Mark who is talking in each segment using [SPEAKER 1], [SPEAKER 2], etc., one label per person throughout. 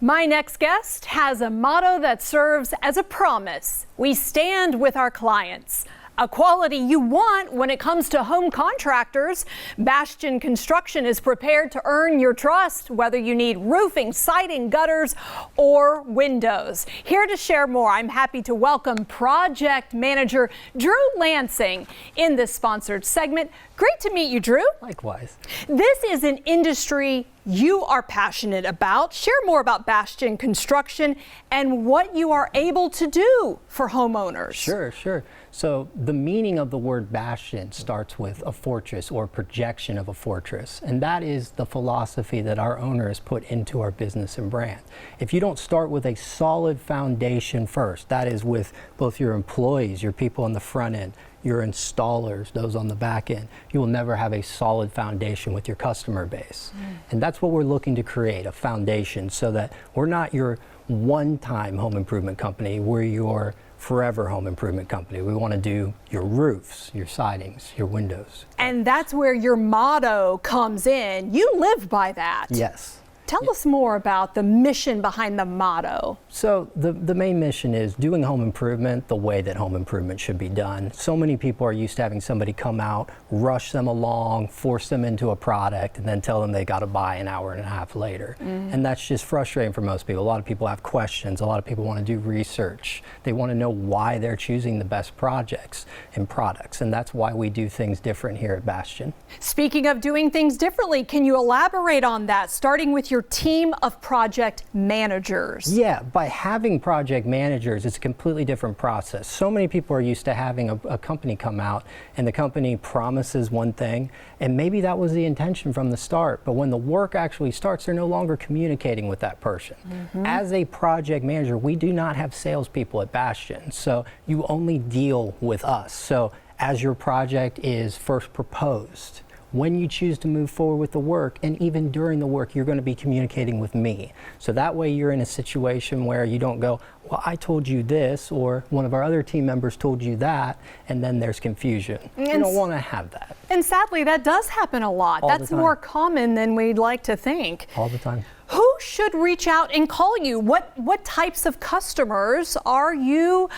[SPEAKER 1] My next guest has a motto that serves as a promise. We stand with our clients. A quality you want when it comes to home contractors. Bastian Construction is prepared to earn your trust, whether you need roofing, siding, gutters, or windows. Here to share more, I'm happy to welcome Project Manager Drew Lansing in this sponsored segment. Great to meet you, Drew.
[SPEAKER 2] Likewise.
[SPEAKER 1] This is an industry you are passionate about. Share more about Bastian Construction and what you are able to do for homeowners.
[SPEAKER 2] Sure. So the meaning of the word bastion starts with a fortress or projection of a fortress. And that is the philosophy that our owners put into our business and brand. If you don't start with a solid foundation first, that is with both your employees, your people on the front end, your installers, those on the back end, you will never have a solid foundation with your customer base. And that's what we're looking to create, a foundation, so that we're not your one-time home improvement company, we're your forever home improvement company. We want to do your roofs, your sidings, your windows.
[SPEAKER 1] And that's where your motto comes in. You live by that.
[SPEAKER 2] Yes.
[SPEAKER 1] Tell us more about the mission behind the motto.
[SPEAKER 2] So the main mission is doing home improvement the way that home improvement should be done. So many people are used to having somebody come out, rush them along, force them into a product, and then tell them they got to buy an hour and a half later. And that's just frustrating for most people. A lot of people have questions. A lot of people want to do research. They want to know why they're choosing the best projects and products. And that's why we do things different here at Bastian.
[SPEAKER 1] Speaking of doing things differently, can you elaborate on that, starting with your team of project managers?
[SPEAKER 2] Yeah, by having project managers, it's a completely different process. So many people are used to having a company come out and the company promises one thing, and maybe that was the intention from the start, but when the work actually starts, they're no longer communicating with that person. As a project manager, we do not have salespeople at Bastian, so you only deal with us. So as your project is first proposed, when you choose to move forward with the work, and even during the work, you're going to be communicating with me. So that way you're in a situation where you don't go, well, I told you this, or one of our other team members told you that, and then there's confusion. You don't want to have that.
[SPEAKER 1] And sadly, that does happen a lot. That's more common than we'd like to think.
[SPEAKER 2] All the time.
[SPEAKER 1] Who should reach out and call you? What types of customers are you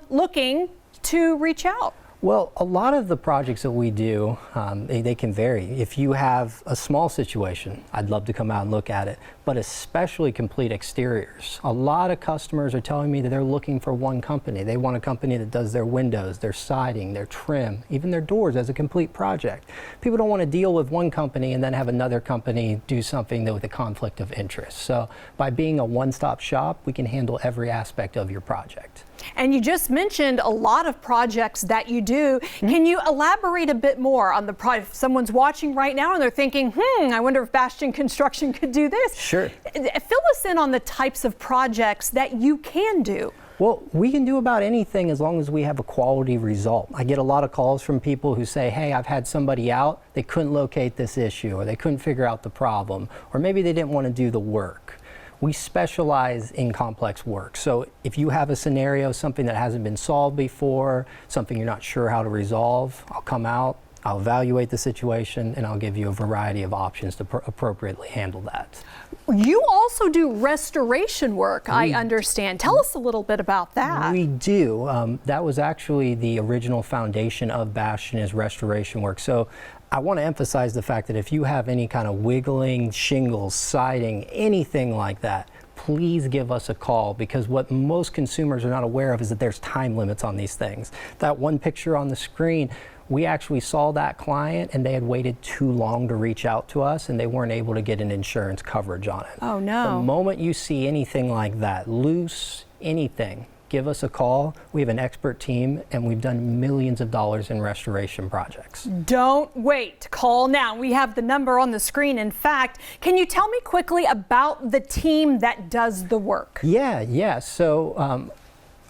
[SPEAKER 1] looking to reach out?
[SPEAKER 2] Well, a lot of the projects that we do, they can vary. If you have a small situation, I'd love to come out and look at it, but especially complete exteriors. A lot of customers are telling me that they're looking for one company. They want a company that does their windows, their siding, their trim, even their doors as a complete project. People don't want to deal with one company and then have another company do something with a conflict of interest. So by being a one-stop shop, we can handle every aspect of your project.
[SPEAKER 1] And you just mentioned a lot of projects that you do. Can you elaborate a bit more on the project? If someone's watching right now and they're thinking, I wonder if Bastian Construction could do this.
[SPEAKER 2] Sure.
[SPEAKER 1] Fill us in on the types of projects that you can do.
[SPEAKER 2] Well, we can do about anything as long as we have a quality result. I get a lot of calls from people who say, hey, I've had somebody out, they couldn't locate this issue, or they couldn't figure out the problem, or maybe they didn't want to do the work. We specialize in complex work. So if you have a scenario, something that hasn't been solved before, something you're not sure how to resolve, I'll come out, I'll evaluate the situation, and I'll give you a variety of options to appropriately handle that.
[SPEAKER 1] You also do restoration work, I understand. Tell us a little bit about that.
[SPEAKER 2] We do. That was actually the original foundation of Bastian, is restoration work. So I want to emphasize the fact that if you have any kind of wiggling, shingles, siding, anything like that, please give us a call, because what most consumers are not aware of is that there's time limits on these things. That one picture on the screen, we actually saw that client and they had waited too long to reach out to us and they weren't able to get an insurance coverage on it.
[SPEAKER 1] Oh no.
[SPEAKER 2] The moment you see anything like that, loose, anything, give us a call. We have an expert team and we've done millions of dollars in restoration projects.
[SPEAKER 1] Don't wait. Call now. We have the number on the screen. In fact, can you tell me quickly about the team that does the work?
[SPEAKER 2] Yeah. So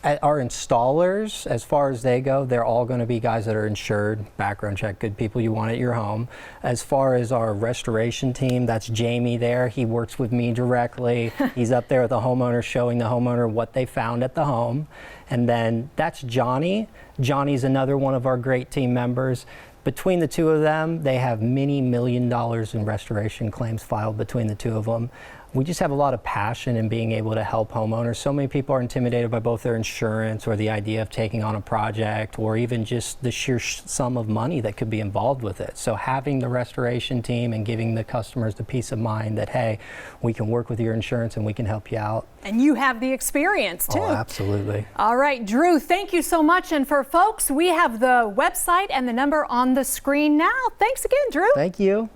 [SPEAKER 2] our installers, as far as they go, they're all going to be guys that are insured, background check, good people you want at your home. As far as our restoration team, that's Jamie there. He works with me directly. He's up there with the homeowner, showing the homeowner what they found at the home. And then that's Johnny. Johnny's another one of our great team members. Between the two of them, they have many $1 million in restoration claims filed between the two of them. we just have a lot of passion in being able to help homeowners. So many people are intimidated by both their insurance or the idea of taking on a project, or even just the sheer sum of money that could be involved with it. So having the restoration team and giving the customers the peace of mind that, hey, we can work with your insurance and we can help you out.
[SPEAKER 1] And you have the experience too.
[SPEAKER 2] Oh, absolutely.
[SPEAKER 1] All right, Drew, thank you so much. And for folks, we have the website and the number on the screen now. Thanks again, Drew.
[SPEAKER 2] Thank you.